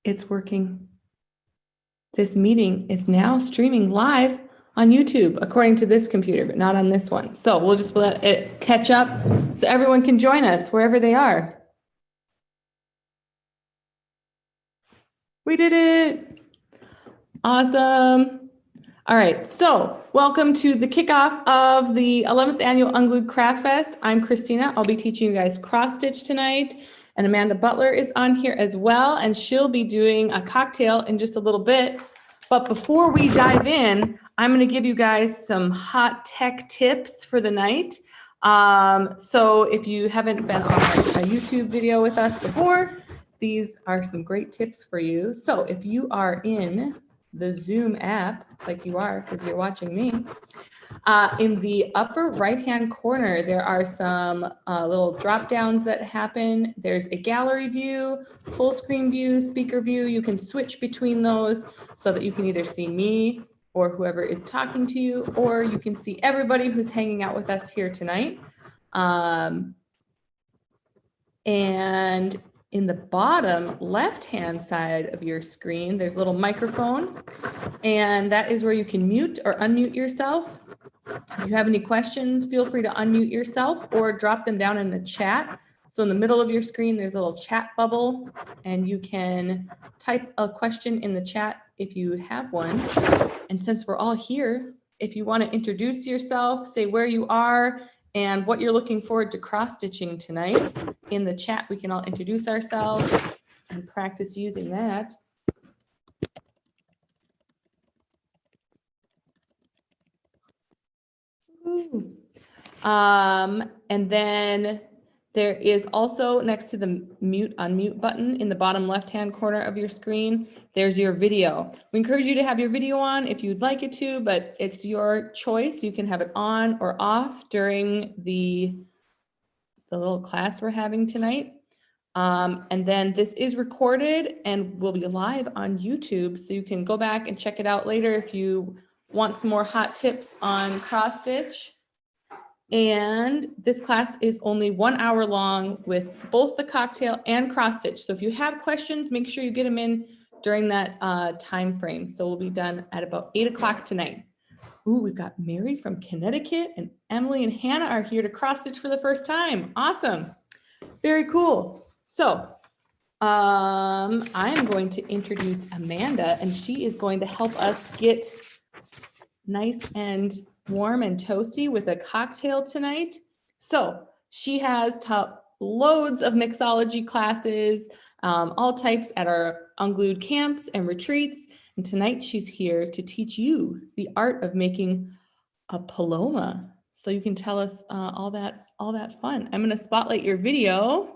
It's working. This meeting is now streaming live on YouTube, according to this computer, but not on this one. So we'll just let it catch up so everyone can join us wherever they are. We did it. Awesome. All right, so welcome to the kickoff of the 11th Annual Unglued Craft Fest. I'm Christina. I'll be teaching you guys cross stitch tonight. And Amanda Butler is on here as well, and she'll be doing a cocktail in just a little bit. But before we dive in, I'm going to give you guys some hot tech tips for the night. So if you haven't been on a YouTube video with us before, these are some great tips for you. So if you are in the Zoom app, like you are because you're watching me, in the upper right-hand corner, there are some little drop downs that happen. There's a gallery view, full screen view, speaker view. You can switch between those so that you can either see me or whoever is talking to you, or you can see everybody who's hanging out with us here tonight. And in the bottom left-hand side of your screen, there's a little microphone, and that is where you can mute or unmute yourself. If you have any questions, feel free to unmute yourself or drop them down in the chat. So in the middle of your screen, there's a little chat bubble, and you can type a question in the chat if you have one. And since we're all here, if you want to introduce yourself, say where you are and what you're looking forward to cross-stitching tonight, in the chat we can all introduce ourselves and practice using that. And then there is also next to the mute unmute button in the bottom left-hand corner of your screen, there's your video. We encourage you to have your video on if you'd like it to, but it's your choice. You can have it on or off during the little class we're having tonight. And then this is recorded and will be live on YouTube, so you can go back and check it out later if you want some more hot tips on cross stitch. And this class is only 1 hour long with both the cocktail and cross stitch. So if you have questions, make sure you get them in during that time frame. So we'll be done at about 8 o'clock tonight. Ooh, we've got Mary from Connecticut, and Emily and Hannah are here to cross stitch for the first time. Awesome. Very cool. So I am going to introduce Amanda, and she is going to help us get nice and warm and toasty with a cocktail tonight. So she has taught loads of mixology classes, all types at our Unglued camps and retreats. And tonight she's here to teach you the art of making a Paloma. So you can tell us all that fun. I'm going to spotlight your video.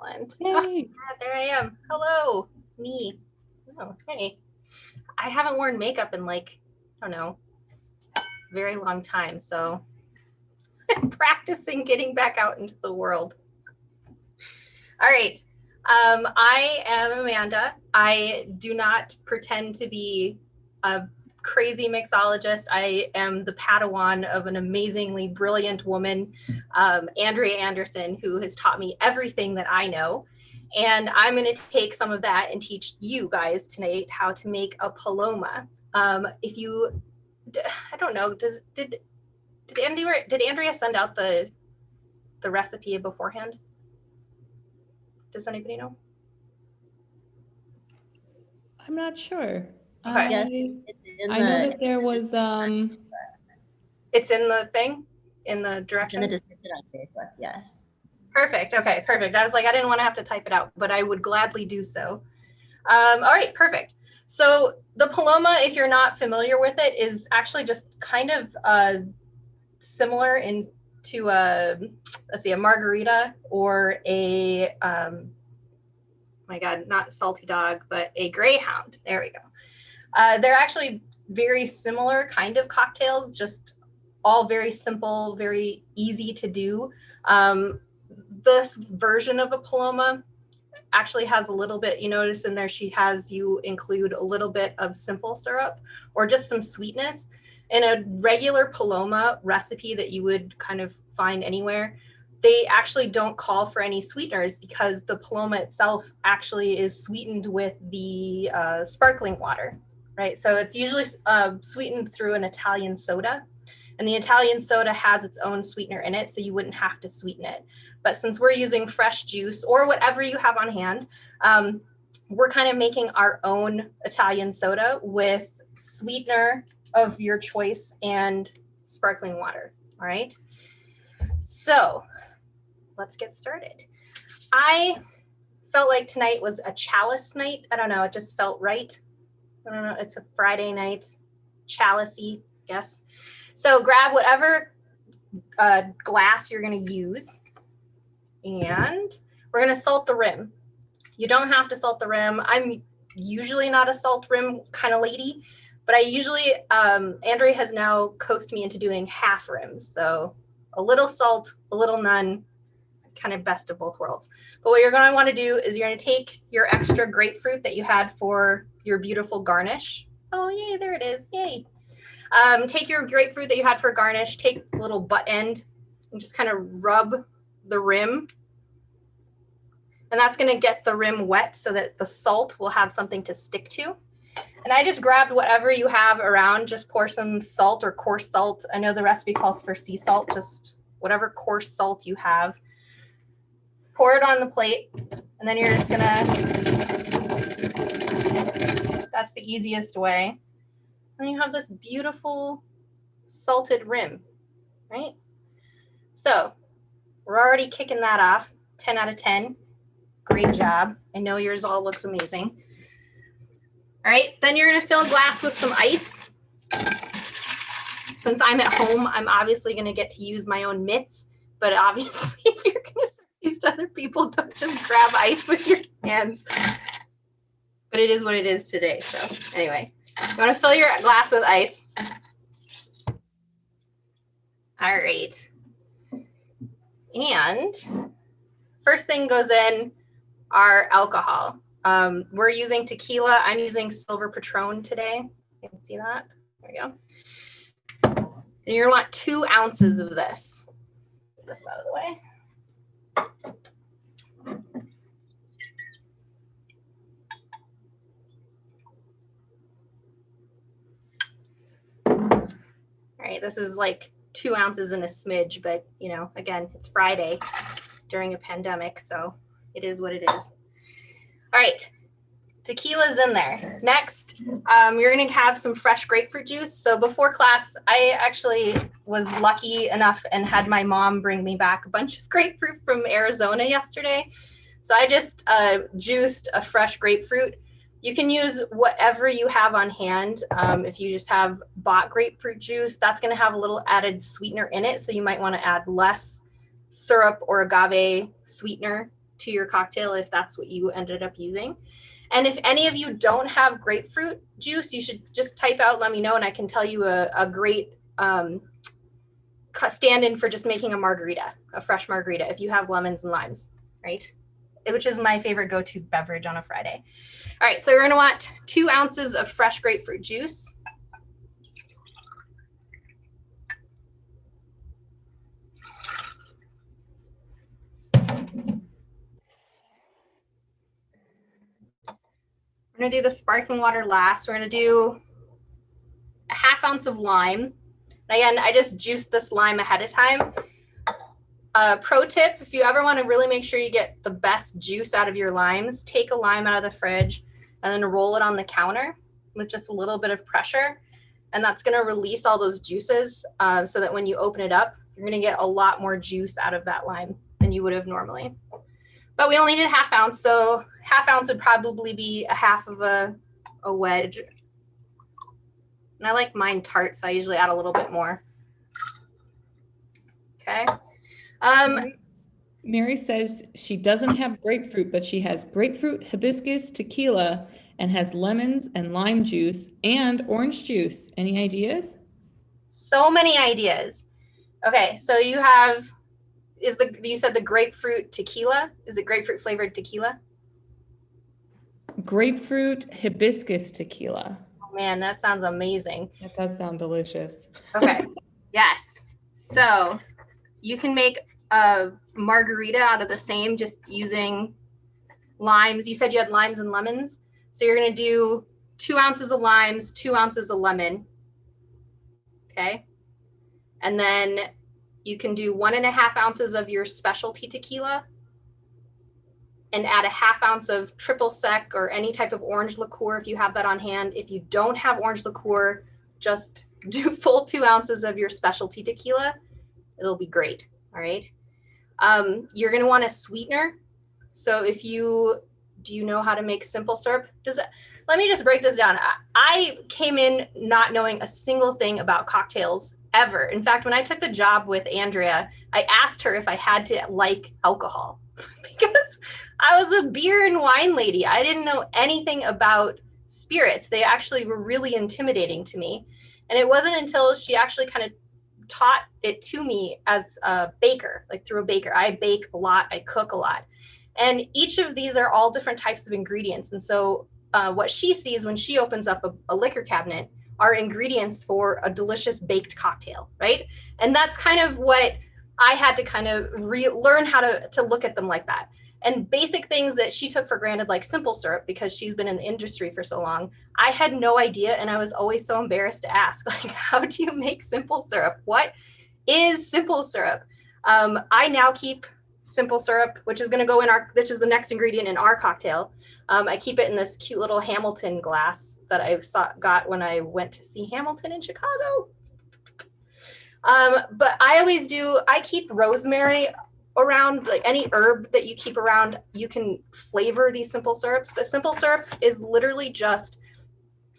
Excellent. Oh, yeah, there I am. Hello, me. Oh, hey. I haven't worn makeup in like, I don't know, very long time, so I'm practicing getting back out into the world. All right, I am Amanda. I do not pretend to be a crazy mixologist. I am the Padawan of an amazingly brilliant woman, Andrea Anderson, who has taught me everything that I know. And I'm going to take some of that and teach you guys tonight how to make a Paloma. If you, I don't know, did Andrea send out the recipe beforehand? Does anybody know? I'm not sure. Okay. Yes, I know that there was It's in the thing, in the direction. In the description on Facebook, yes. Perfect. Okay, perfect. I was like, I didn't want to have to type it out, but I would gladly do so. All right, perfect. So the Paloma, if you're not familiar with it, is actually just kind of similar to let's see, a margarita or a, my God, not salty dog, but a greyhound. There we go. They're actually very similar kind of cocktails, just all very simple, very easy to do. This version of a Paloma actually has a little bit, you notice in there, she has you include a little bit of simple syrup or just some sweetness. In a regular Paloma recipe that you would kind of find anywhere, they actually don't call for any sweeteners because the Paloma itself actually is sweetened with the sparkling water, right? So it's usually sweetened through an Italian soda, and the Italian soda has its own sweetener in it, so you wouldn't have to sweeten it. But since we're using fresh juice or whatever you have on hand, we're kind of making our own Italian soda with sweetener of your choice and sparkling water, all right? So let's get started. I felt like tonight was a chalice night. I don't know, it just felt right. I don't know, it's a Friday night, chalice-y, I guess. So grab whatever glass you're gonna use, and we're gonna salt the rim. You don't have to salt the rim. I'm usually not a salt rim kind of lady, but I usually, Andrea has now coaxed me into doing half rims. So a little salt, a little none, kind of best of both worlds. But what you're gonna wanna do is you're gonna take your extra grapefruit that you had for your beautiful garnish. Oh, yay, there it is, yay. Take your grapefruit that you had for garnish, take a little butt end and just kind of rub the rim. And that's gonna get the rim wet so that the salt will have something to stick to. And I just grabbed whatever you have around, just pour some salt or coarse salt. I know the recipe calls for sea salt, just whatever coarse salt you have. Pour it on the plate, and then you're just gonna, that's the easiest way. And you have this beautiful salted rim, right? So we're already kicking that off, 10 out of 10. Great job. I know yours all looks amazing. All right, then you're gonna fill a glass with some ice. Since I'm at home, I'm obviously gonna get to use my own mitts, but obviously if you're gonna serve these to other people, don't just grab ice with your hands. But it is what it is today, so anyway. You wanna fill your glass with ice. All right. And first thing goes in our alcohol. We're using tequila. I'm using Silver Patron today. You can see that. There we go. And you're gonna want 2 ounces of this. Get this out of the way. All right, this is like 2 ounces and a smidge, but you know, again, it's Friday during a pandemic, so it is what it is. All right, tequila's in there. Next, you're gonna have some fresh grapefruit juice. So before class, I actually was lucky enough and had my mom bring me back a bunch of grapefruit from Arizona yesterday. So I just juiced a fresh grapefruit. You can use whatever you have on hand. If you just have bought grapefruit juice, that's gonna have a little added sweetener in it. So you might wanna add less syrup or agave sweetener to your cocktail if that's what you ended up using. And if any of you don't have grapefruit juice, you should just type out, let me know, and I can tell you a great stand-in for just making a margarita, a fresh margarita, if you have lemons and limes, right? Which is my favorite go-to beverage on a Friday. All right, so we're gonna want 2 ounces of fresh grapefruit juice. We're gonna do the sparkling water last. We're gonna do a 1/2 ounce of lime. Again, I just juiced this lime ahead of time. Pro tip, if you ever wanna really make sure you get the best juice out of your limes, take a lime out of the fridge and then roll it on the counter with just a little bit of pressure. And that's gonna release all those juices so that when you open it up, you're gonna get a lot more juice out of that lime than you would have normally. But we only need a 1/2 ounce, so 1/2 ounce would probably be a 1/2 of a wedge. And I like mine tart, so I usually add a little bit more. Okay. Mary says she doesn't have grapefruit, but she has grapefruit, hibiscus, tequila, and has lemons and lime juice and orange juice. Any ideas? So many ideas. Okay, so you have, you said the grapefruit tequila? Is it grapefruit flavored tequila? Grapefruit hibiscus tequila. Oh man, that sounds amazing. That does sound delicious. Okay, yes. So you can make a margarita out of the same, just using limes. You said you had limes and lemons. So you're going to do 2 ounces of limes, 2 ounces of lemon. Okay. And then you can do 1.5 ounces of your specialty tequila and add 1/2 ounce of triple sec or any type of orange liqueur if you have that on hand. If you don't have orange liqueur, just do full 2 ounces of your specialty tequila. It'll be great. All right. You're going to want a sweetener. So do you know how to make simple syrup? Let me just break this down. I came in not knowing a single thing about cocktails ever. In fact, when I took the job with Andrea, I asked her if I had to like alcohol because I was a beer and wine lady. I didn't know anything about spirits. They actually were really intimidating to me. And it wasn't until she actually kind of taught it to me as a baker, like through a baker. I bake a lot, I cook a lot. And each of these are all different types of ingredients. And so what she sees when she opens up a liquor cabinet are ingredients for a delicious baked cocktail, right? And that's kind of what I had to kind of learn how to look at them like that. And basic things that she took for granted, like simple syrup, because she's been in the industry for so long, I had no idea. And I was always so embarrassed to ask, like, how do you make simple syrup? What is simple syrup? I now keep simple syrup, which is going to go in which is the next ingredient in our cocktail. I keep it in this cute little Hamilton glass that I got when I went to see Hamilton in Chicago. But I keep rosemary around, like any herb that you keep around, you can flavor these simple syrups. But simple syrup is literally just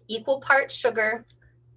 equal parts sugar,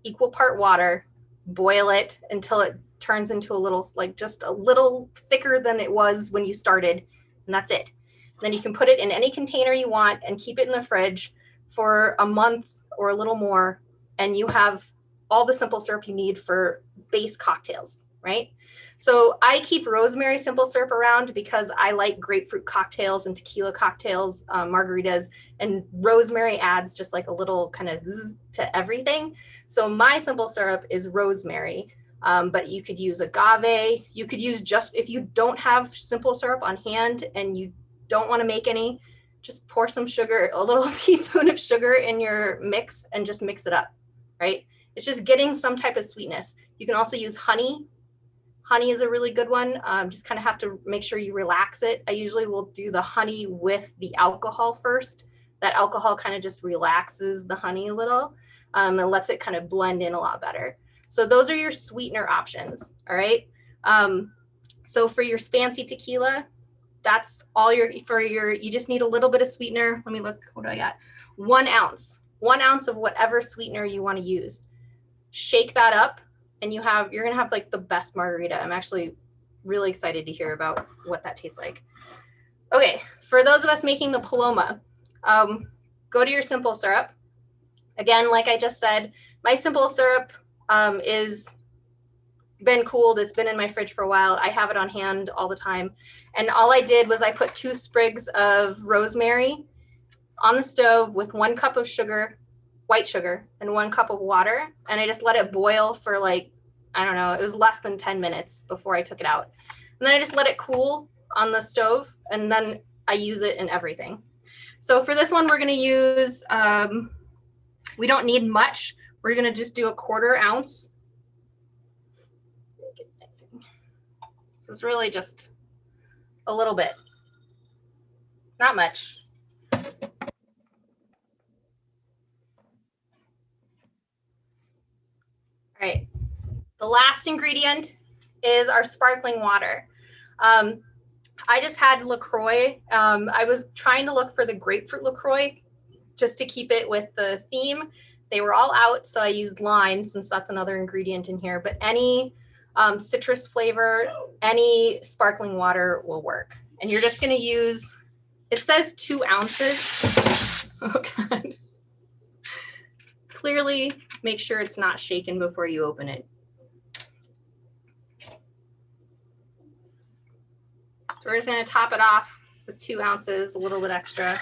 equal part water, boil it until it turns into a little, like just a little thicker than it was when you started. And that's it. Then you can put it in any container you want and keep it in the fridge for a month or a little more. And you have all the simple syrup you need for base cocktails, right? So I keep rosemary simple syrup around because I like grapefruit cocktails and tequila cocktails, margaritas, and rosemary adds just like a little kind of zzz to everything. So my simple syrup is rosemary, but you could use agave. You could use if you don't have simple syrup on hand and you don't want to make any, just pour some sugar, a little teaspoon of sugar in your mix and just mix it up, right? It's just getting some type of sweetness. You can also use honey. Honey is a really good one. Just kind of have to make sure you relax it. I usually will do the honey with the alcohol first. That alcohol kind of just relaxes the honey a little and lets it kind of blend in a lot better. So those are your sweetener options, all right? So for your fancy tequila, that's all you just need a little bit of sweetener. Let me look, what do I got? 1 ounce, 1 ounce of whatever sweetener you want to use. Shake that up and you're going to have like the best margarita. I'm actually really excited to hear about what that tastes like. Okay, for those of us making the Paloma, go to your simple syrup. Again, like I just said, my simple syrup is been cooled. It's been in my fridge for a while. I have it on hand all the time. And all I did was I put 2 sprigs of rosemary on the stove with 1 cup of sugar, white sugar, and 1 cup of water. And I just let it boil for like, I don't know, it was less than 10 minutes before I took it out. And then I just let it cool on the stove and then I use it in everything. So for this one, we're going to use, we don't need much. We're going to just do a 1/4 ounce. So it's really just a little bit, not much. All right, the last ingredient is our sparkling water. I just had LaCroix. I was trying to look for the grapefruit LaCroix just to keep it with the theme. They were all out, so I used lime since that's another ingredient in here, but any citrus flavor, any sparkling water will work. And you're just going to use, it says 2 ounces. Oh God. Clearly make sure it's not shaken before you open it. So we're just going to top it off with 2 ounces, a little bit extra.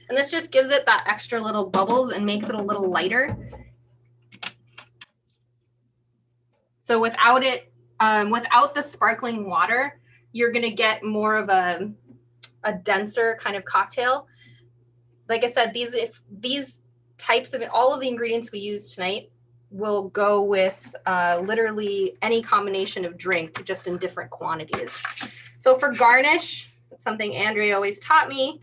And this just gives it that extra little bubbles and makes it a little lighter. So without it, without the sparkling water, you're going to get more of a denser kind of cocktail. Like I said, these types of, all of the ingredients we use tonight will go with literally any combination of drink, just in different quantities. So for garnish, that's something Andrea always taught me.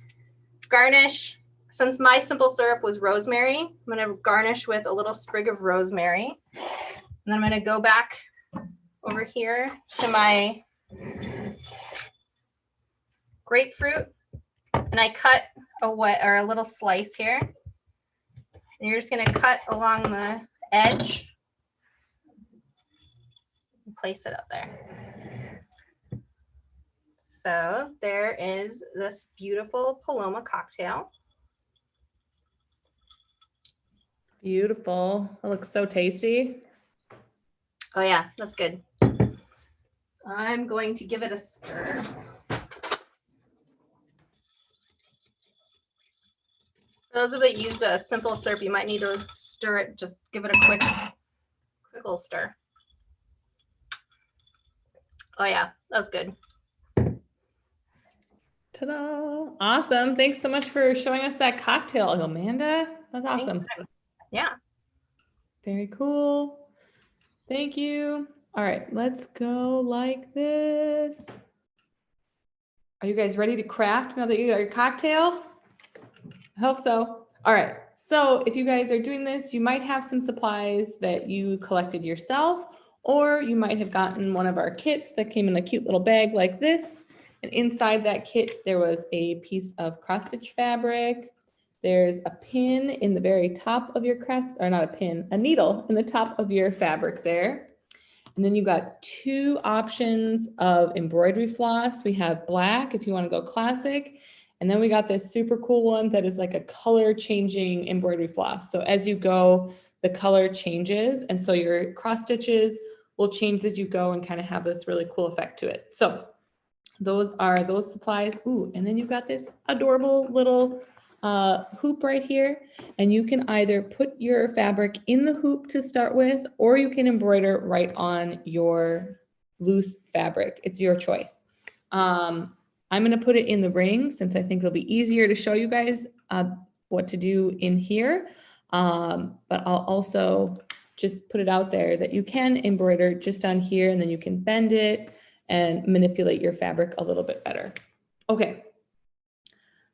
Garnish, since my simple syrup was rosemary, I'm going to garnish with a little sprig of rosemary. And then I'm going to go back over here to my grapefruit, and I cut a little slice here. And you're just going to cut along the edge and place it up there. So there is this beautiful Paloma cocktail. Beautiful. It looks so tasty. Oh yeah, that's good. I'm going to give it a stir. For those of you that used a simple syrup, you might need to stir it. Just give it a quick little stir. Oh yeah, that's good. Ta-da. Awesome. Thanks so much for showing us that cocktail, Amanda. That's awesome. Yeah. Very cool. Thank you. All right, let's go like this. Are you guys ready to craft now that you got your cocktail? I hope so. All right, so if you guys are doing this, you might have some supplies that you collected yourself, or you might have gotten one of our kits that came in a cute little bag like this. And inside that kit, there was a piece of cross stitch fabric. There's a pin in the very top of your crest, or not a pin, a needle in the top of your fabric there. And then you got two options of embroidery floss. We have black if you want to go classic. And then we got this super cool one that is like a color changing embroidery floss. So as you go, the color changes. And so your cross stitches will change as you go and kind of have this really cool effect to it. So those are those supplies. Ooh, and then you've got this adorable little hoop right here. And you can either put your fabric in the hoop to start with, or you can embroider right on your loose fabric. It's your choice. I'm going to put it in the ring since I think it'll be easier to show you guys what to do in here. But I'll also just put it out there that you can embroider just on here, and then you can bend it and manipulate your fabric a little bit better. Okay.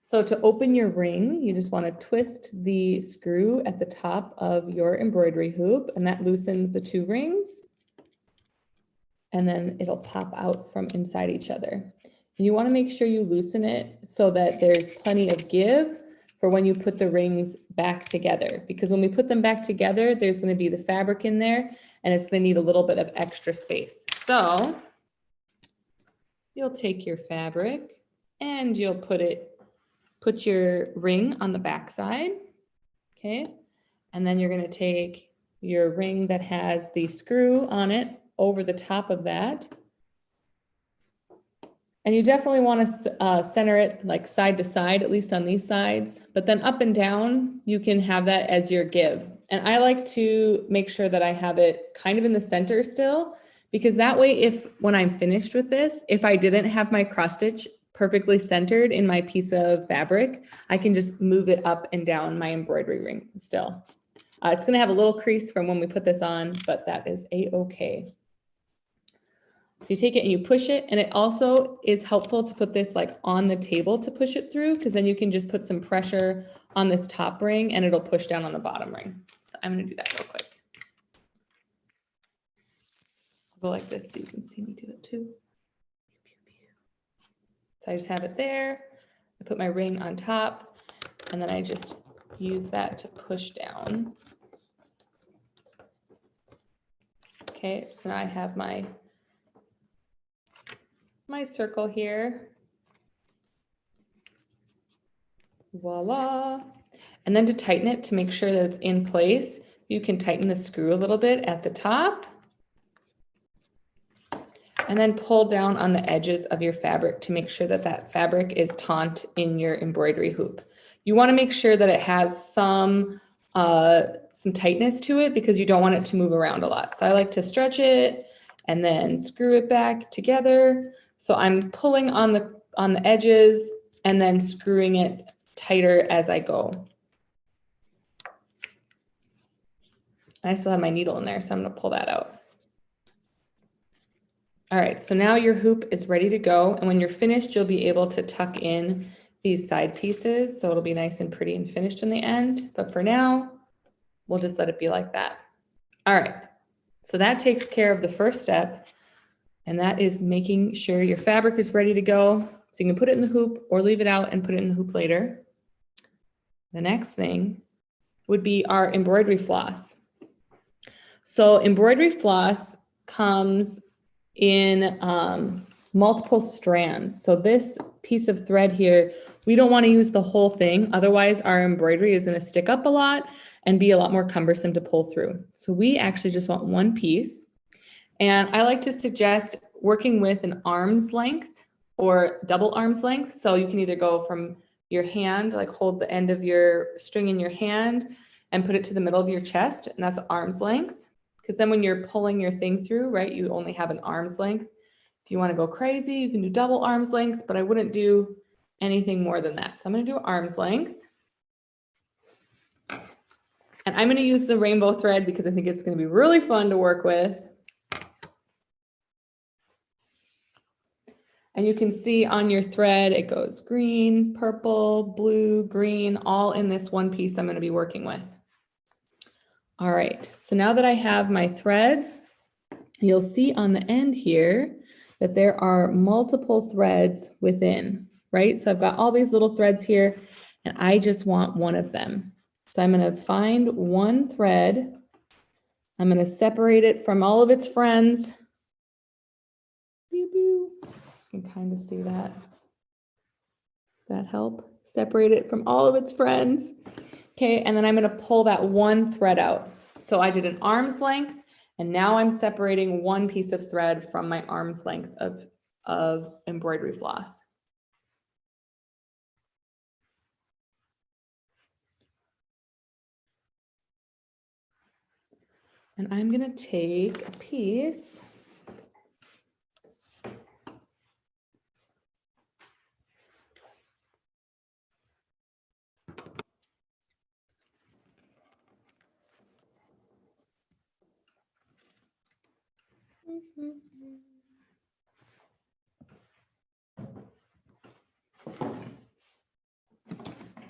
So to open your ring, you just want to twist the screw at the top of your embroidery hoop, and that loosens the two rings. And then it'll pop out from inside each other. And you want to make sure you loosen it so that there's plenty of give for when you put the rings back together. Because when we put them back together, there's going to be the fabric in there, and it's going to need a little bit of extra space. So you'll take your fabric and you'll put your ring on the back side, okay? And then you're going to take your ring that has the screw on it over the top of that. And you definitely want to center it like side to side, at least on these sides, but then up and down, you can have that as your give. And I like to make sure that I have it kind of in the center still, because that way, when I'm finished with this, if I didn't have my cross stitch perfectly centered in my piece of fabric, I can just move it up and down my embroidery ring still. It's going to have a little crease from when we put this on, but that is a-okay. So you take it and you push it, and it also is helpful to put this like on the table to push it through, because then you can just put some pressure on this top ring and it'll push down on the bottom ring. So I'm going to do that real quick. I'll go like this so you can see me do it too. So I just have it there. I put my ring on top, and then I just use that to push down. Okay, so now I have my circle here. Voila. And then to tighten it, to make sure that it's in place, you can tighten the screw a little bit at the top. And then pull down on the edges of your fabric to make sure that that fabric is taut in your embroidery hoop. You want to make sure that it has some tightness to it, because you don't want it to move around a lot. So I like to stretch it and then screw it back together So I'm pulling on the edges and then screwing it tighter as I go. I still have my needle in there, so I'm going to pull that out. All right, so now your hoop is ready to go. And when you're finished, you'll be able to tuck in these side pieces. So it'll be nice and pretty and finished in the end. But for now, we'll just let it be like that. All right, so that takes care of the first step. And that is making sure your fabric is ready to go. So you can put it in the hoop or leave it out and put it in the hoop later. The next thing would be our embroidery floss. So embroidery floss comes in multiple strands. So this piece of thread here, we don't want to use the whole thing. Otherwise, our embroidery is going to stick up a lot and be a lot more cumbersome to pull through. So we actually just want one piece. And I like to suggest working with an arm's length or double arm's length. So you can either go from your hand, like hold the end of your string in your hand and put it to the middle of your chest, and that's arm's length. Because then when you're pulling your thing through, right, you only have an arm's length. If you want to go crazy, you can do double arm's length, but I wouldn't do anything more than that. So I'm going to do arm's length. And I'm going to use the rainbow thread because I think it's going to be really fun to work with. And you can see on your thread, it goes green, purple, blue, green, all in this one piece I'm going to be working with. All right, so now that I have my threads, you'll see on the end here that there are multiple threads within, right? So I've got all these little threads here, and I just want one of them. So I'm going to find one thread. I'm going to separate it from all of its friends. You can kind of see that. Does that help? Separate it from all of its friends. Okay, and then I'm going to pull that one thread out. So I did an arm's length, and now I'm separating one piece of thread from my arm's length of embroidery floss. And I'm going to take a piece.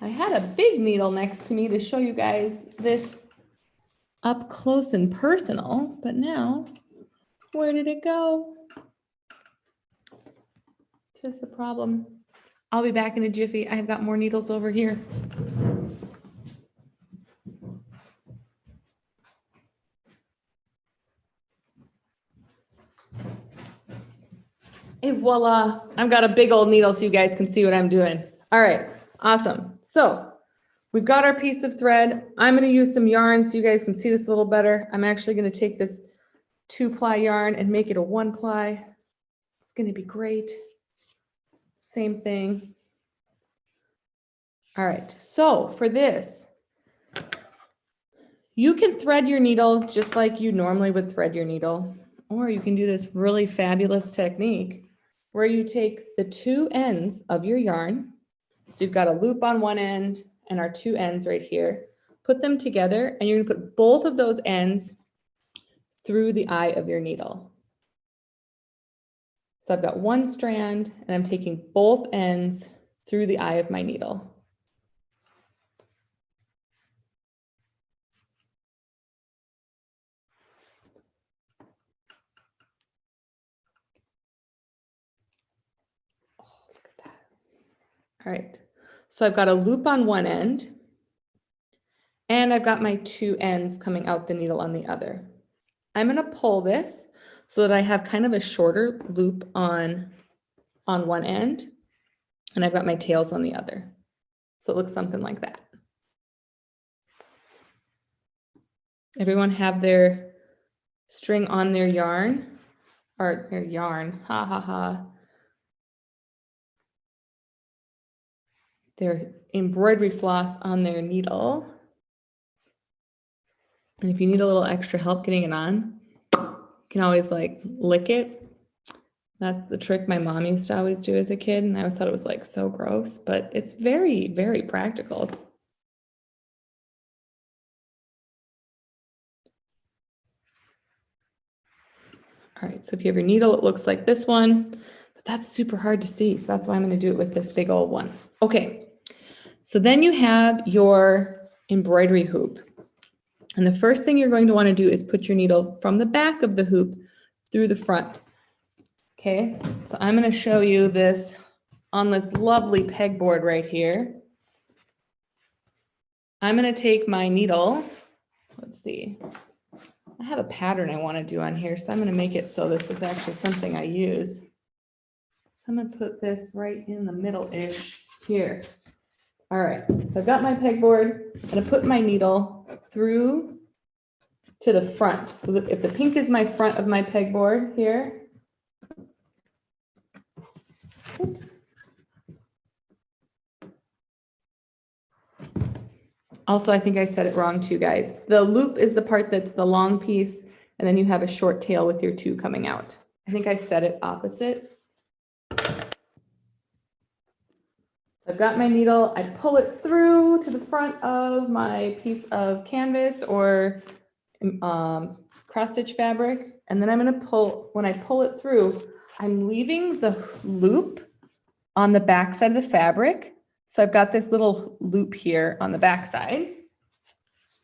I had a big needle next to me to show you guys this up close and personal, but now, where did it go? Just the problem. I'll be back in a jiffy. I've got more needles over here. Et voila, I've got a big old needle so you guys can see what I'm doing. All right, awesome. So we've got our piece of thread. I'm going to use some yarn so you guys can see this a little better. I'm actually going to take this 2-ply yarn and make it a 1-ply. It's going to be great. Same thing. All right, so for this, you can thread your needle just like you normally would thread your needle, or you can do this really fabulous technique where you take the 2 ends of your yarn. So you've got a loop on one end and our 2 ends right here. Put them together and you're going to put both of those ends through the eye of your needle. So I've got one strand and I'm taking both ends through the eye of my needle. All right, so I've got a loop on one end and I've got my 2 ends coming out the needle on the other. I'm going to pull this so that I have kind of a shorter loop on one end and I've got my tails on the other. So it looks something like that. Everyone have their string on their yarn or their yarn, ha ha ha. Their embroidery floss on their needle. And if you need a little extra help getting it on, you can always like lick it. That's the trick my mom used to always do as a kid, and I always thought it was like so gross, but it's very, very practical. All right, so if you have your needle, it looks like this one, but that's super hard to see, so that's why I'm going to do it with this big old one. Okay, so then you have your embroidery hoop. And the first thing you're going to want to do is put your needle from the back of the hoop through the front. Okay, so I'm going to show you this on this lovely pegboard right here. I'm going to take my needle. Let's see. I have a pattern I want to do on here, so I'm going to make it so this is actually something I use. I'm going to put this right in the middle-ish here. All right, so I've got my pegboard. I'm going to put my needle through to the front. So that if the pink is my front of my pegboard here, oops. Also, I think I said it wrong too, guys. The loop is the part that's the long piece, and then you have a short tail with your two coming out. I think I said it opposite. I've got my needle, I pull it through to the front of my piece of canvas or cross stitch fabric, and then I'm going to pull, when I pull it through, I'm leaving the loop on the back side of the fabric. So I've got this little loop here on the back side.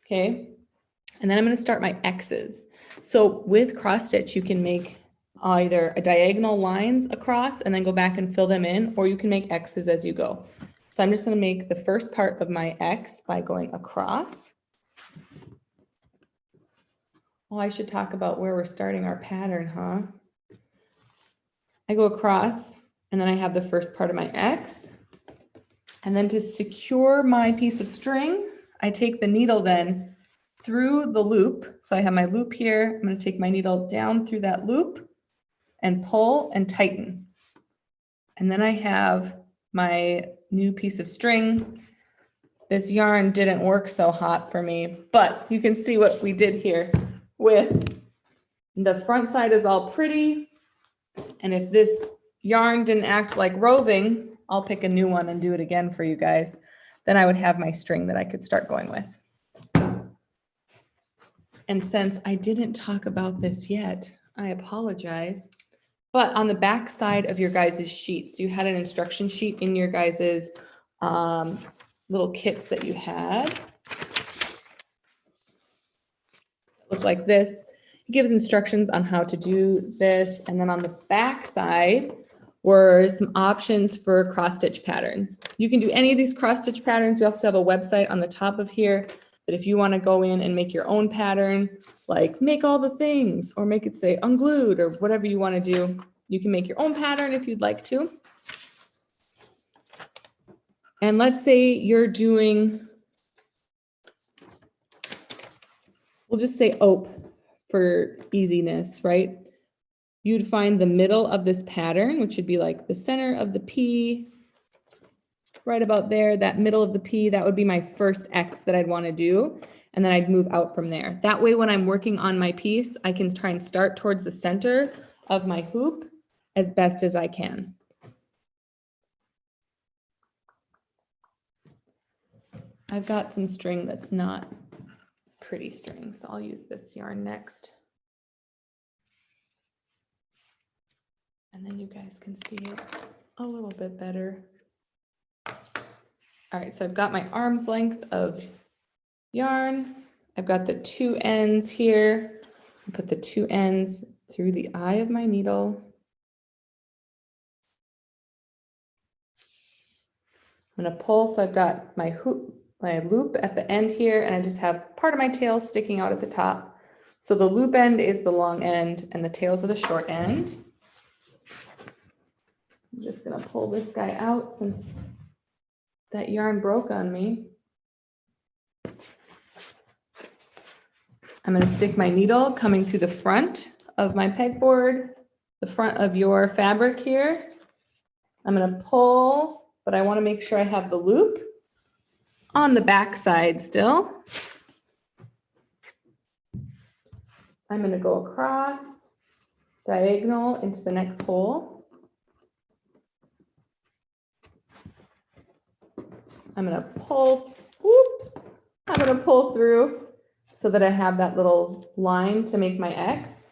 Okay. And then I'm going to start my X's. So with cross stitch, you can make either a diagonal lines across and then go back and fill them in, or you can make X's as you go. So I'm just going to make the first part of my X by going across. Oh, I should talk about where we're starting our pattern, huh? I go across and then I have the first part of my X. And then to secure my piece of string, I take the needle then through the loop. So I have my loop here. I'm going to take my needle down through that loop and pull and tighten. And then I have my new piece of string. This yarn didn't work so hot for me, but you can see what we did here with the front side is all pretty. And if this yarn didn't act like roving, I'll pick a new one and do it again for you guys. Then I would have my string that I could start going with. And since I didn't talk about this yet, I apologize. But on the back side of your guys' sheets, you had an instruction sheet in your guys' little kits that you had. Look like this. It gives instructions on how to do this. And then on the back side were some options for cross stitch patterns. You can do any of these cross stitch patterns. We also have a website on the top of here that if you want to go in and make your own pattern, like make all the things or make it say unglued or whatever you want to do, you can make your own pattern if you'd like to. And let's say you're doing, we'll just say ope for easiness, right? You'd find the middle of this pattern, which would be like the center of the P, right about there, that middle of the P, that would be my first X that I'd want to do. And then I'd move out from there. That way, when I'm working on my piece, I can try and start towards the center of my hoop as best as I can. I've got some string that's not pretty string, so I'll use this yarn next. And then you guys can see it a little bit better. All right, so I've got my arm's length of yarn. I've got the two ends here. I put the two ends through the eye of my needle. I'm gonna pull, so I've got my hoop, my loop at the end here, and I just have part of my tail sticking out at the top. So the loop end is the long end and the tails are the short end. I'm just gonna pull this guy out since that yarn broke on me. I'm gonna stick my needle coming through the front of my pegboard, the front of your fabric here. I'm gonna pull, but I wanna make sure I have the loop on the back side still. I'm gonna go across, diagonal into the next hole. I'm going to pull, whoops, I'm going to pull through so that I have that little line to make my X.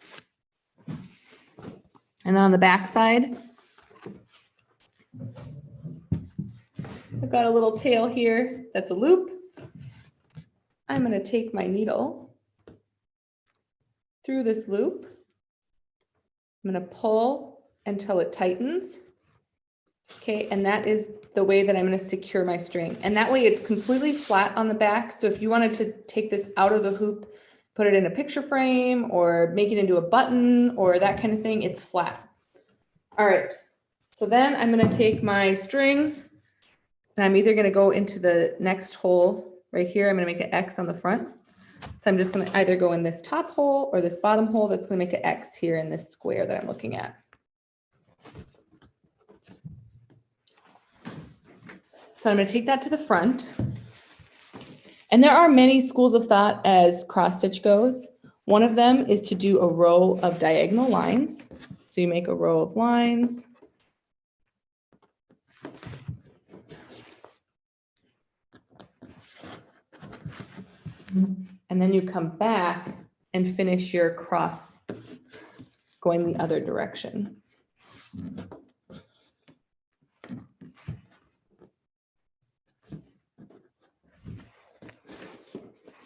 And then on the back side, I've got a little tail here that's a loop. I'm going to take my needle through this loop. I'm going to pull until it tightens. Okay, and that is the way that I'm going to secure my string. And that way it's completely flat on the back. So if you wanted to take this out of the hoop, put it in a picture frame or make it into a button or that kind of thing, it's flat. All right, so then I'm going to take my string and I'm either going to go into the next hole right here. I'm going to make an X on the front. So I'm just going to either go in this top hole or this bottom hole. That's going to make an X here in this square that I'm looking at. So I'm going to take that to the front. And there are many schools of thought as cross stitch goes. One of them is to do a row of diagonal lines. So you make a row of lines. And then you come back and finish your cross going the other direction.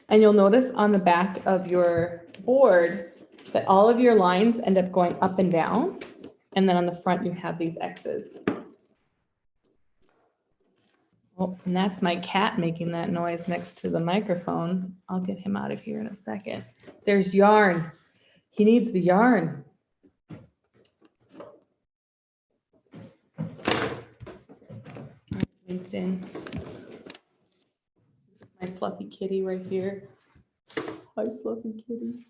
And you'll notice on the back of your board that all of your lines end up going up and down. And then on the front, you have these X's. Oh, and that's my cat making that noise next to the microphone. I'll get him out of here in a second. There's yarn. He needs the yarn. Winston. This is my fluffy kitty right here. Hi, fluffy kitty.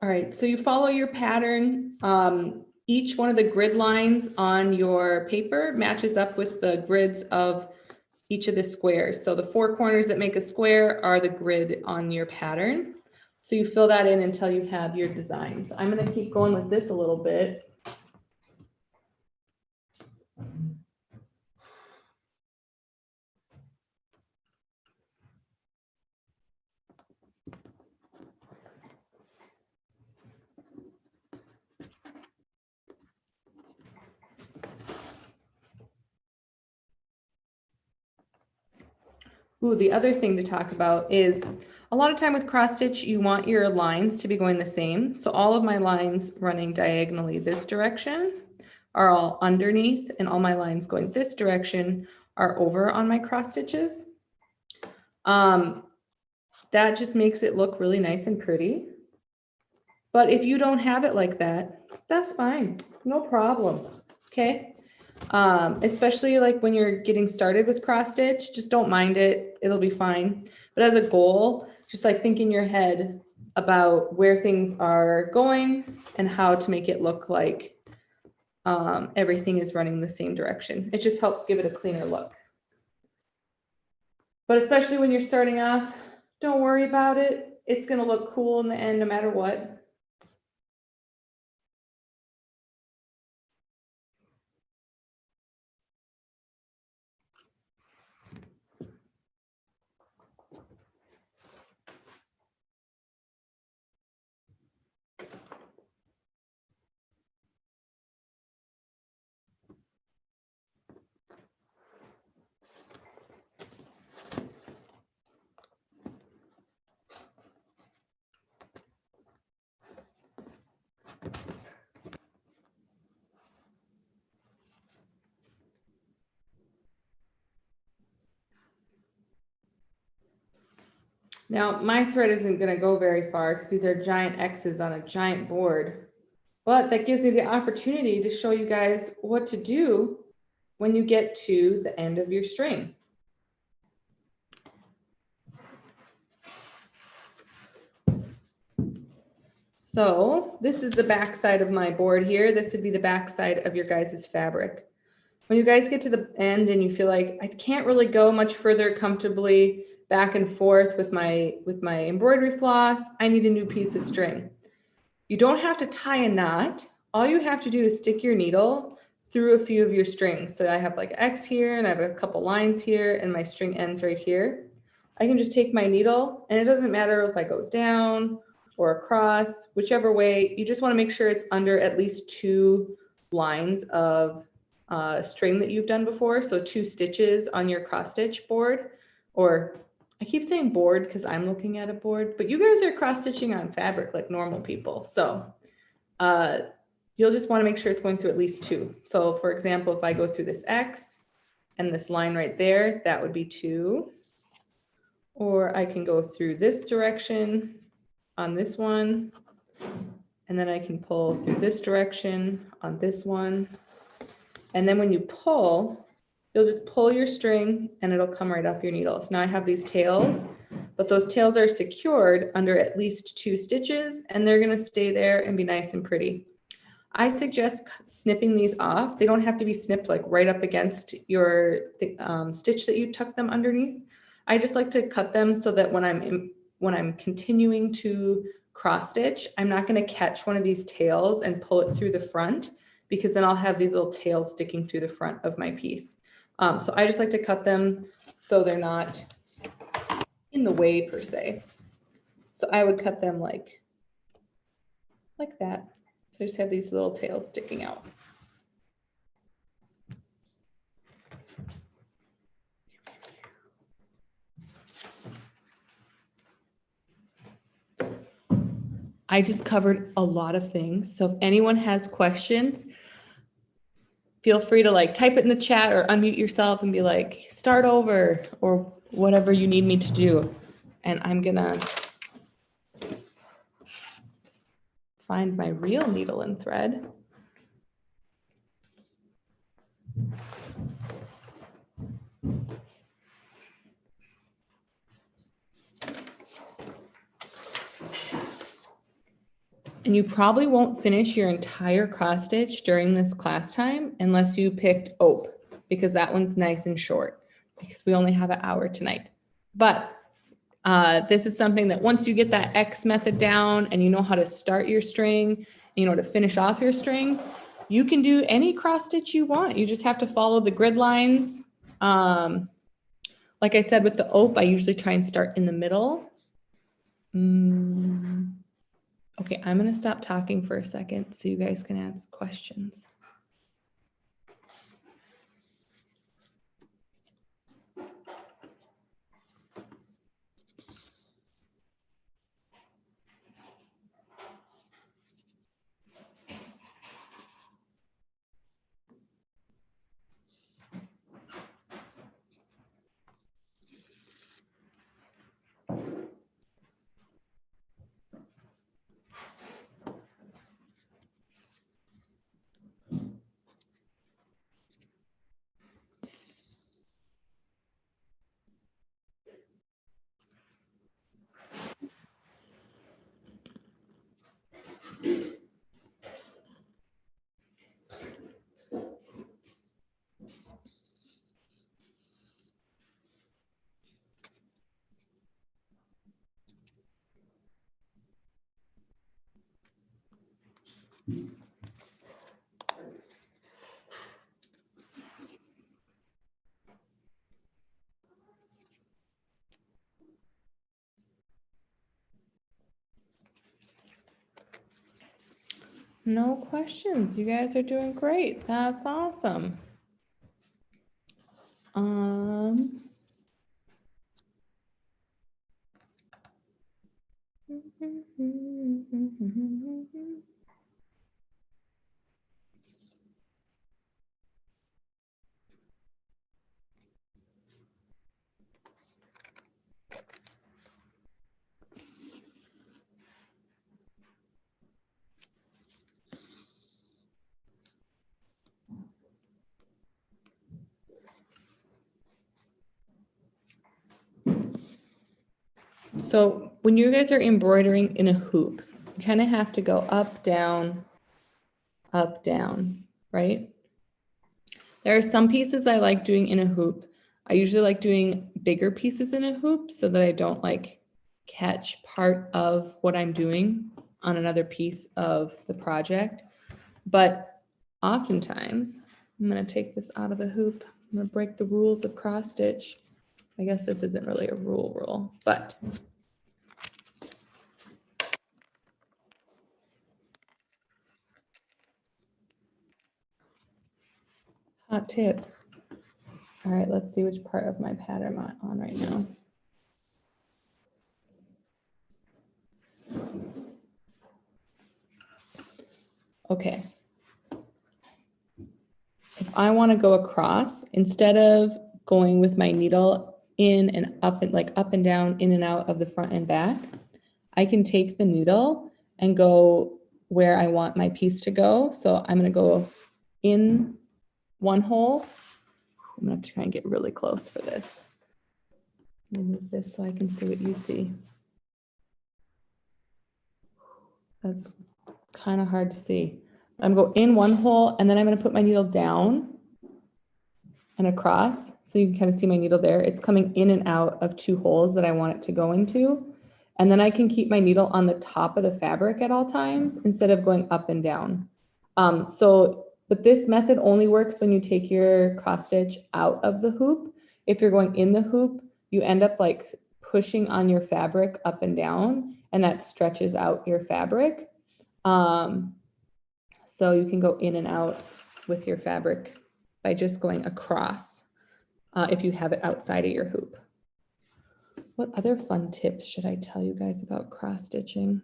All right, so you follow your pattern. Each one of the grid lines on your paper matches up with the grids of each of the squares. So the four corners that make a square are the grid on your pattern. So you fill that in until you have your design. So I'm going to keep going with this a little bit. Ooh, the other thing to talk about is a lot of time with cross stitch, you want your lines to be going the same. So all of my lines running diagonally this direction are all underneath, and all my lines going this direction are over on my cross stitches. That just makes it look really nice and pretty. But if you don't have it like that, that's fine, no problem, okay? Especially like when you're getting started with cross stitch, just don't mind it. It'll be fine. But as a goal, just like think in your head about where things are going and how to make it look like everything is running the same direction. It just helps give it a cleaner look. But especially when you're starting off, don't worry about it. It's going to look cool in the end, no matter what. Now, my thread isn't going to go very far because these are giant X's on a giant board, but that gives me the opportunity to show you guys what to do when you get to the end of your string. So this is the back side of my board here. This would be the back side of your guys' fabric. When you guys get to the end and you feel like I can't really go much further comfortably, back and forth with my embroidery floss, I need a new piece of string. You don't have to tie a knot. All you have to do is stick your needle through a few of your strings. So I have like X here and I have a couple lines here and my string ends right here. I can just take my needle and it doesn't matter if I go down or across, whichever way. You just want to make sure it's under at least 2 lines of string that you've done before. So 2 stitches on your cross stitch board, or I keep saying board because I'm looking at a board, but you guys are cross stitching on fabric like normal people. So you'll just want to make sure it's going through at least 2. So for example, if I go through this X and this line right there, that would be 2. Or I can go through this direction on this one, and then I can pull through this direction on this one. And then when you pull, you'll just pull your string and it'll come right off your needle. So now I have these tails, but those tails are secured under at least 2 stitches and they're gonna stay there and be nice and pretty. I suggest snipping these off. They don't have to be snipped like right up against your stitch that you tuck them underneath. I just like to cut them so that when I'm continuing to cross stitch, I'm not going to catch one of these tails and pull it through the front, because then I'll have these little tails sticking through the front of my piece. So I just like to cut them so they're not in the way per se. So I would cut them like that. So I just have these little tails sticking out. I just covered a lot of things. So if anyone has questions, feel free to like type it in the chat or unmute yourself and be like, start over or whatever you need me to do. And I'm gonna find my real needle and thread. And you probably won't finish your entire cross stitch during this class time unless you picked ope, because that one's nice and short, because we only have an hour tonight. But this is something that once you get that X method down and you know how to start your string, and you know how to finish off your string, you can do any cross stitch you want. You just have to follow the grid lines. Like I said, with the ope, I usually try and start in the middle. Okay, I'm going to stop talking for a second so you guys can ask questions. No questions. You guys are doing great. That's awesome. So when you guys are embroidering in a hoop, you kind of have to go up, down, right? There are some pieces I like doing in a hoop. I usually like doing bigger pieces in a hoop so that I don't like catch part of what I'm doing on another piece of the project. But oftentimes, I'm going to take this out of the hoop. I'm going to break the rules of cross stitch. I guess this isn't really a rule, but hot tips. All right, let's see which part of my pattern I'm on right now. Okay. If I want to go across, instead of going with my needle in and up and like up and down, in and out of the front and back, I can take the needle and go where I want my piece to go. So I'm going to go in one hole. I'm going to have to try and get really close for this. Let me move this so I can see what you see. That's kind of hard to see. I'm going to go in one hole and then I'm going to put my needle down and across. So you can kind of see my needle there. It's coming in and out of two holes that I want it to go into. And then I can keep my needle on the top of the fabric at all times instead of going up and down. But this method only works when you take your cross stitch out of the hoop. If you're going in the hoop, you end up like pushing on your fabric up and down, and that stretches out your fabric. So you can go in and out with your fabric by just going across if you have it outside of your hoop. What other fun tips should I tell you guys about cross stitching?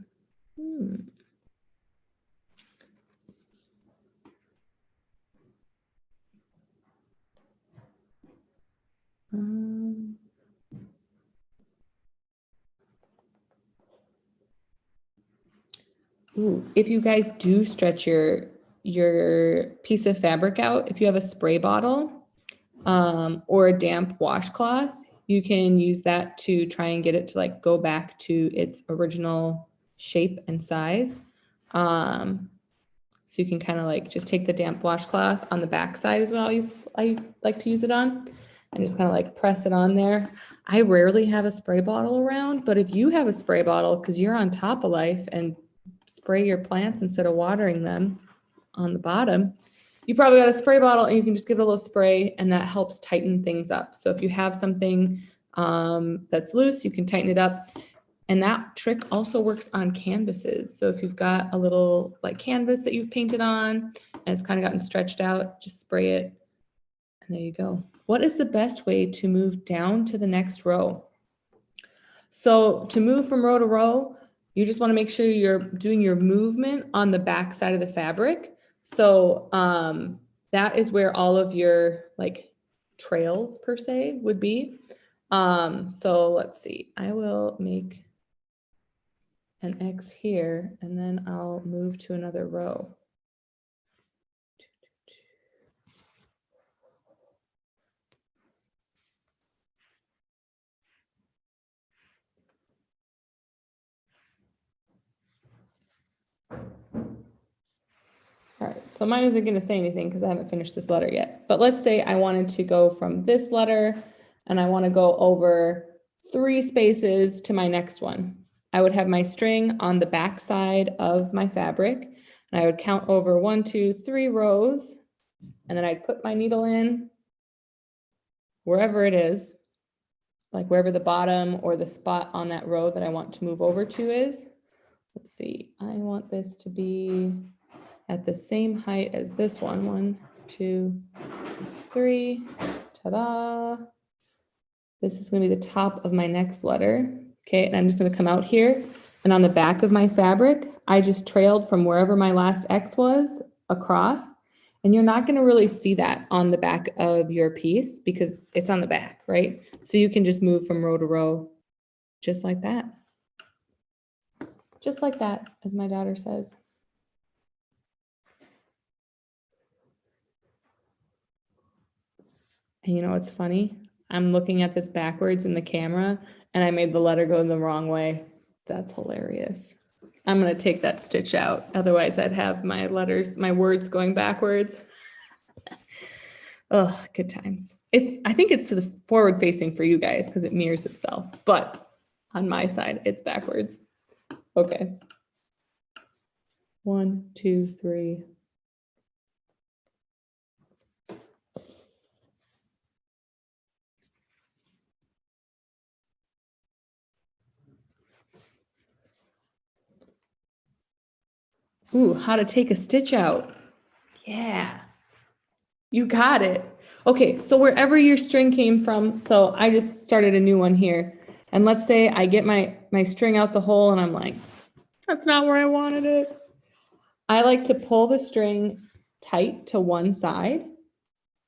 If you guys do stretch your piece of fabric out, if you have a spray bottle or a damp washcloth, you can use that to try and get it to like go back to its original shape and size. So you can kind of like just take the damp washcloth on the back side is what I like to use it on, and just kind of like press it on there. I rarely have a spray bottle around, but if you have a spray bottle because you're on top of life and spray your plants instead of watering them on the bottom, you probably got a spray bottle and you can just give it a little spray and that helps tighten things up. So if you have something that's loose, you can tighten it up. And that trick also works on canvases. So if you've got a little like canvas that you've painted on and it's kind of gotten stretched out, just spray it and there you go. What is the best way to move down to the next row? So to move from row to row, you just want to make sure you're doing your movement on the back side of the fabric. So that is where all of your like trails per se would be. So let's see, I will make an X here and then I'll move to another row. All right, so mine isn't going to say anything because I haven't finished this letter yet. But let's say I wanted to go from this letter and I want to go over 3 spaces to my next one. I would have my string on the back side of my fabric and I would count over 1, 2, 3 rows. And then I'd put my needle in wherever it is, like wherever the bottom or the spot on that row that I want to move over to is. Let's see, I want this to be at the same height as this one. 1, 2, 3, ta-da. This is gonna be the top of my next letter. Okay, and I'm just gonna come out here and on the back of my fabric, I just trailed from wherever my last X was across. And you're not gonna really see that on the back of your piece because it's on the back, right? So you can just move from row to row just like that. Just like that, as my daughter says. And you know what's funny? I'm looking at this backwards in the camera and I made the letter go the wrong way. That's hilarious. I'm gonna take that stitch out. Otherwise I'd have my letters, my words going backwards. Oh, good times. I think it's to the forward facing for you guys because it mirrors itself, but on my side, it's backwards. Okay. 1, 2, 3. Ooh, how to take a stitch out. Yeah. You got it. Okay, so wherever your string came from, so I just started a new one here. And let's say I get my string out the hole and I'm like, that's not where I wanted it. I like to pull the string tight to one side.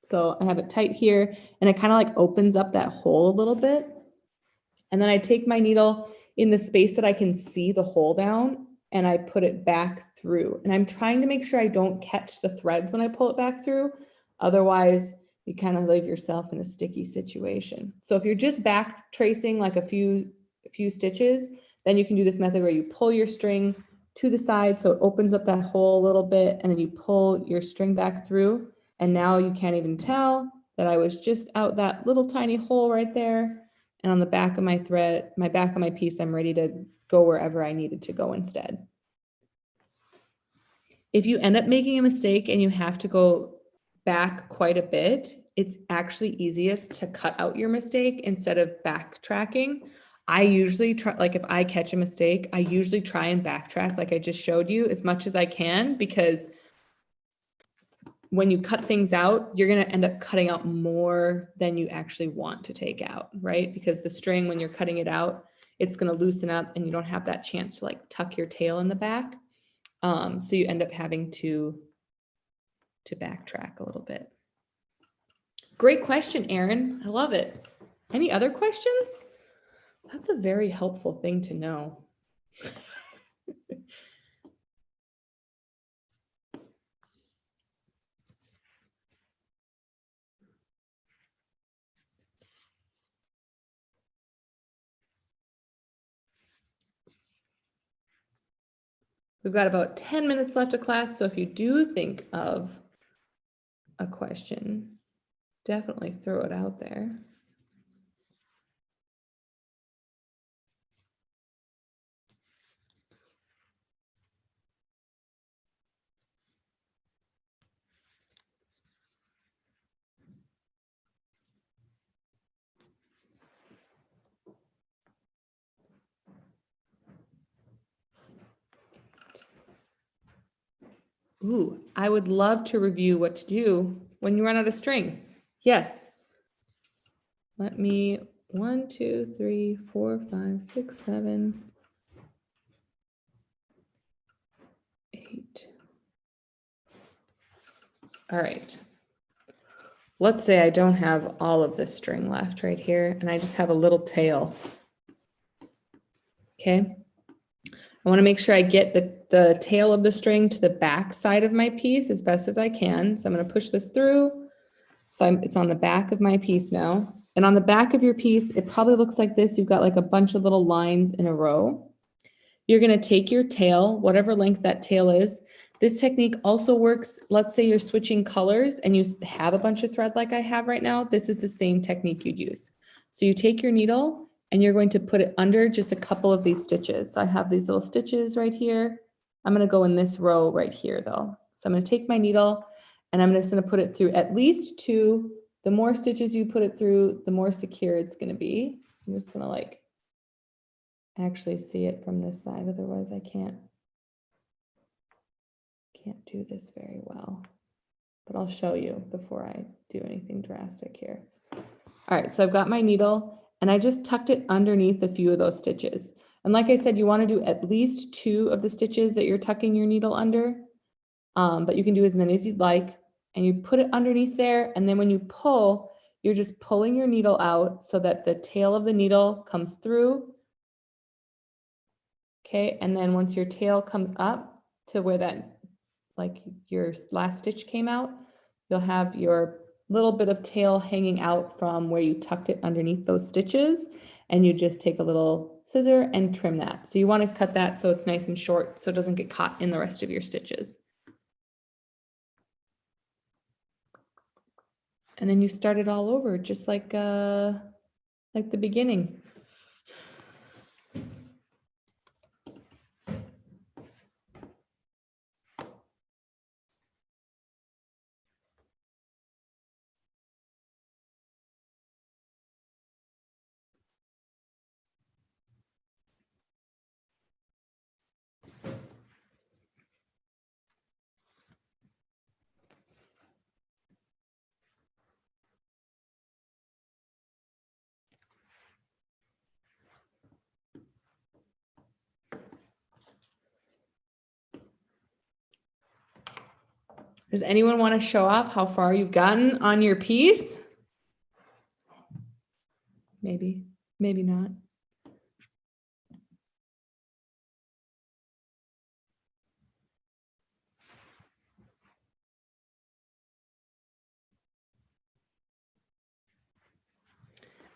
So I have it tight here and it kind of like opens up that hole a little bit. And then I take my needle in the space that I can see the hole down and I put it back through. And I'm trying to make sure I don't catch the threads when I pull it back through. Otherwise, you kind of leave yourself in a sticky situation. So if you're just back tracing like a few stitches, then you can do this method where you pull your string to the side so it opens up that hole a little bit and then you pull your string back through. And now you can't even tell that I was just out that little tiny hole right there. And on the back of my thread, my back of my piece, I'm ready to go wherever I needed to go instead. If you end up making a mistake and you have to go back quite a bit, it's actually easiest to cut out your mistake instead of backtracking. I usually try, like if I catch a mistake, I usually try and backtrack like I just showed you as much as I can, because when you cut things out, you're going to end up cutting out more than you actually want to take out, right? Because the string, when you're cutting it out, it's going to loosen up and you don't have that chance to like tuck your tail in the back. So you end up having to backtrack a little bit. Great question, Erin. I love it. Any other questions? That's a very helpful thing to know. We've got about 10 minutes left of class, so if you do think of a question, definitely throw it out there. Ooh, I would love to review what to do when you run out of string. Yes. Let me, 1, 2, 3, 4, 5, 6, 7, 8. All right. Let's say I don't have all of this string left right here, and I just have a little tail. Okay. I want to make sure I get the tail of the string to the back side of my piece as best as I can. So I'm going to push this through. So it's on the back of my piece now. And on the back of your piece, it probably looks like this. You've got like a bunch of little lines in a row. You're going to take your tail, whatever length that tail is. This technique also works. Let's say you're switching colors and you have a bunch of thread like I have right now. This is the same technique you'd use. So you take your needle and you're going to put it under just a couple of these stitches. So I have these little stitches right here. I'm going to go in this row right here though. So I'm going to take my needle and I'm just going to put it through at least 2. The more stitches you put it through, the more secure it's going to be. I'm just going to like actually see it from this side. Otherwise I can't do this very well, but I'll show you before I do anything drastic here. All right, so I've got my needle and I just tucked it underneath a few of those stitches. And like I said, you want to do at least 2 of the stitches that you're tucking your needle under, but you can do as many as you'd like. And you put it underneath there. And then when you pull, you're just pulling your needle out so that the tail of the needle comes through. Okay, and then once your tail comes up to where that, like your last stitch came out, you'll have your little bit of tail hanging out from where you tucked it underneath those stitches, and you just take a little scissor and trim that. So you want to cut that so it's nice and short so it doesn't get caught in the rest of your stitches. and then you start it all over, just like the beginning. Does anyone want to show off how far you've gotten on your piece? Maybe, maybe not.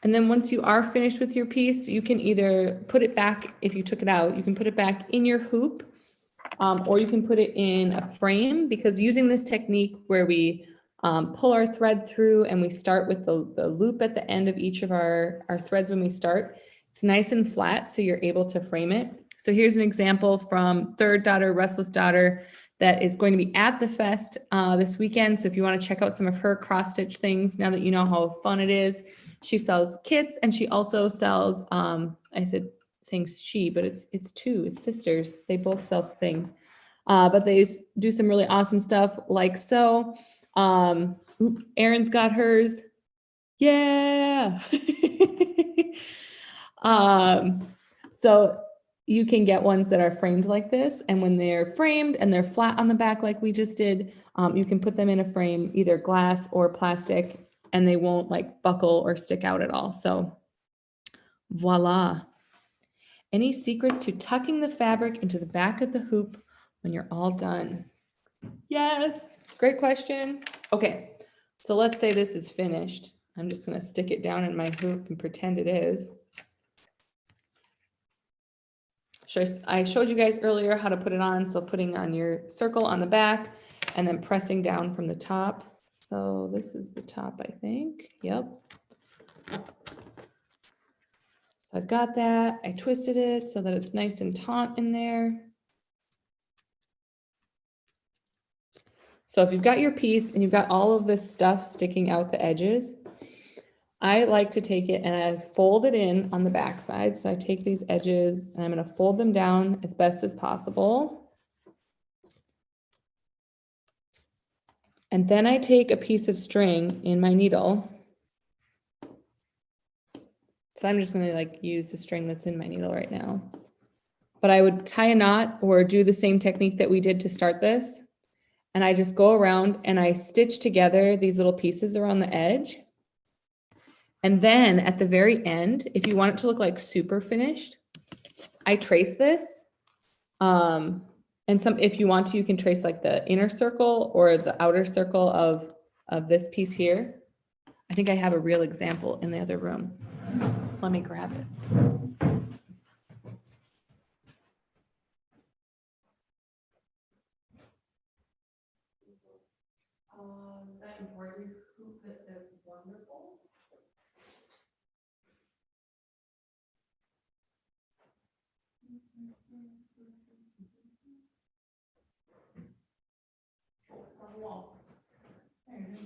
And then once you are finished with your piece, you can either put it back, if you took it out, you can put it back in your hoop, or you can put it in a frame, because using this technique where we pull our thread through and we start with the loop at the end of each of our threads when we start, it's nice and flat, so you're able to frame it. So here's an example from third daughter, Restless Daughter, that is going to be at the fest this weekend. So if you want to check out some of her cross stitch things, now that you know how fun it is, she sells kits, and she also sells, I said saying she, but it's two, it's sisters. They both sell things, but they do some really awesome stuff like so. Erin's got hers. Yeah. So you can get ones that are framed like this, and when they're framed and they're flat on the back like we just did, you can put them in a frame, either glass or plastic, and they won't like buckle or stick out at all. So voila. Any secrets to tucking the fabric into the back of the hoop when you're all done? Yes, great question. Okay, so let's say this is finished. I'm just gonna stick it down in my hoop and pretend it is. I showed you guys earlier how to put it on. So putting on your circle on the back and then pressing down from the top. So this is the top, I think. Yep. So I've got that. I twisted it so that it's nice and taut in there. So if you've got your piece and you've got all of this stuff sticking out the edges, I like to take it and I fold it in on the back side. So I take these edges and I'm going to fold them down as best as possible. And then I take a piece of string in my needle. So I'm just going to like use the string that's in my needle right now. But I would tie a knot or do the same technique that we did to start this. And I just go around and I stitch together these little pieces around the edge. And then at the very end, if you want it to look like super finished, I trace this. And if you want to, you can trace like the inner circle or the outer circle of this piece here. I think I have a real example in the other room. Let me grab it. That embroidery hoop that says wonderful. On the wall. There it is.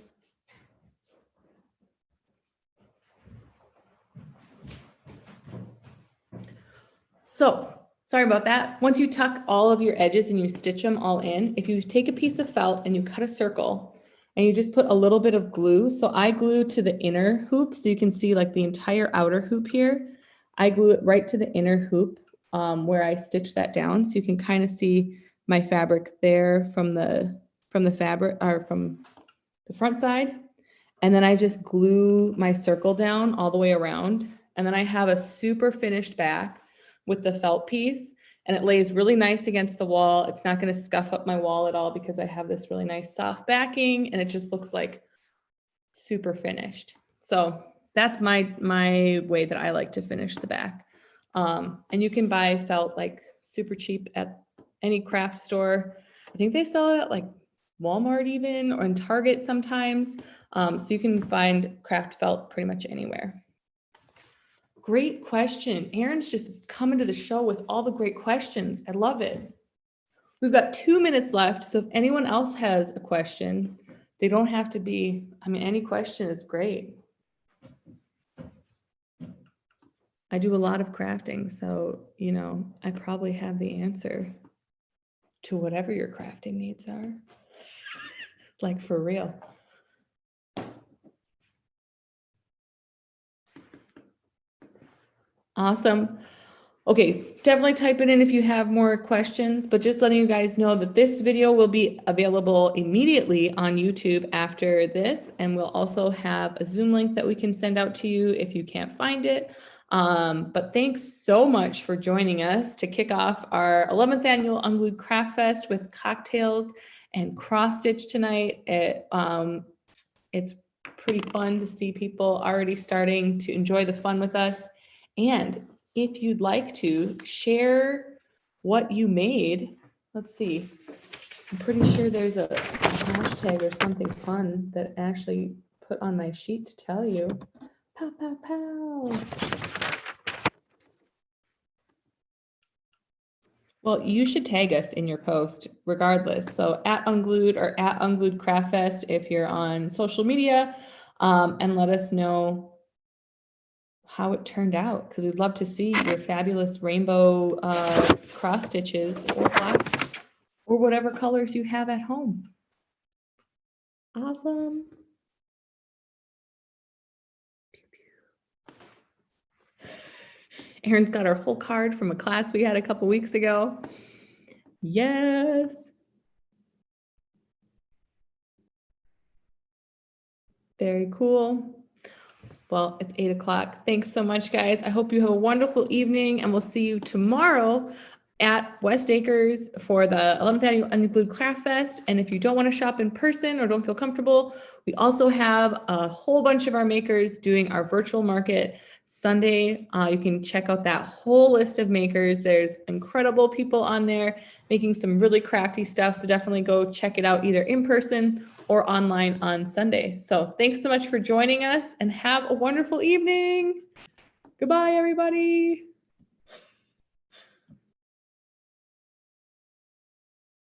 So, sorry about that. Once you tuck all of your edges and you stitch them all in, if you take a piece of felt and you cut a circle and you just put a little bit of glue. So I glue to the inner hoop so you can see like the entire outer hoop here. I glue it right to the inner hoop where I stitch that down. So you can kind of see my fabric there from the fabric or from the front side. And then I just glue my circle down all the way around. And then I have a super finished back with the felt piece, and it lays really nice against the wall. It's not going to scuff up my wall at all because I have this really nice soft backing, and it just looks like super finished. So that's my way that I like to finish the back. And you can buy felt like super cheap at any craft store. I think they sell it at like Walmart even, or in Target sometimes. So you can find craft felt pretty much anywhere. Great question. Erin's just coming to the show with all the great questions. I love it. We've got 2 minutes left. So if anyone else has a question, they don't have to be, I mean, any question is great. I do a lot of crafting, so, you know, I probably have the answer to whatever your crafting needs are. Like for real. Awesome. Okay, definitely type it in if you have more questions, but just letting you guys know that this video will be available immediately on YouTube after this, and we'll also have a Zoom link that we can send out to you if you can't find it. But thanks so much for joining us to kick off our 11th annual Unglued Craft Fest with cocktails and cross stitch tonight. It's pretty fun to see people already starting to enjoy the fun with us. And if you'd like to share what you made, let's see. I'm pretty sure there's a hashtag or something fun that I actually put on my sheet to tell you. Pow, pow, pow. Well, you should tag us in your post regardless. So at Unglued or at Unglued Craft Fest if you're on social media, and let us know how it turned out, because we'd love to see your fabulous rainbow cross stitches or black or whatever colors you have at home. Awesome. Erin's got her whole card from a class we had a couple weeks ago. Yes. Very cool. Well, it's 8 o'clock. Thanks so much, guys. I hope you have a wonderful evening, and we'll see you tomorrow at West Acres for the 11th annual Unglued Craft Fest. And if you don't want to shop in person or don't feel comfortable, we also have a whole bunch of our makers doing our virtual market Sunday. You can check out that whole list of makers. There's incredible people on there making some really crafty stuff. So definitely go check it out either in person or online on Sunday. So thanks so much for joining us, and have a wonderful evening. Goodbye, everybody.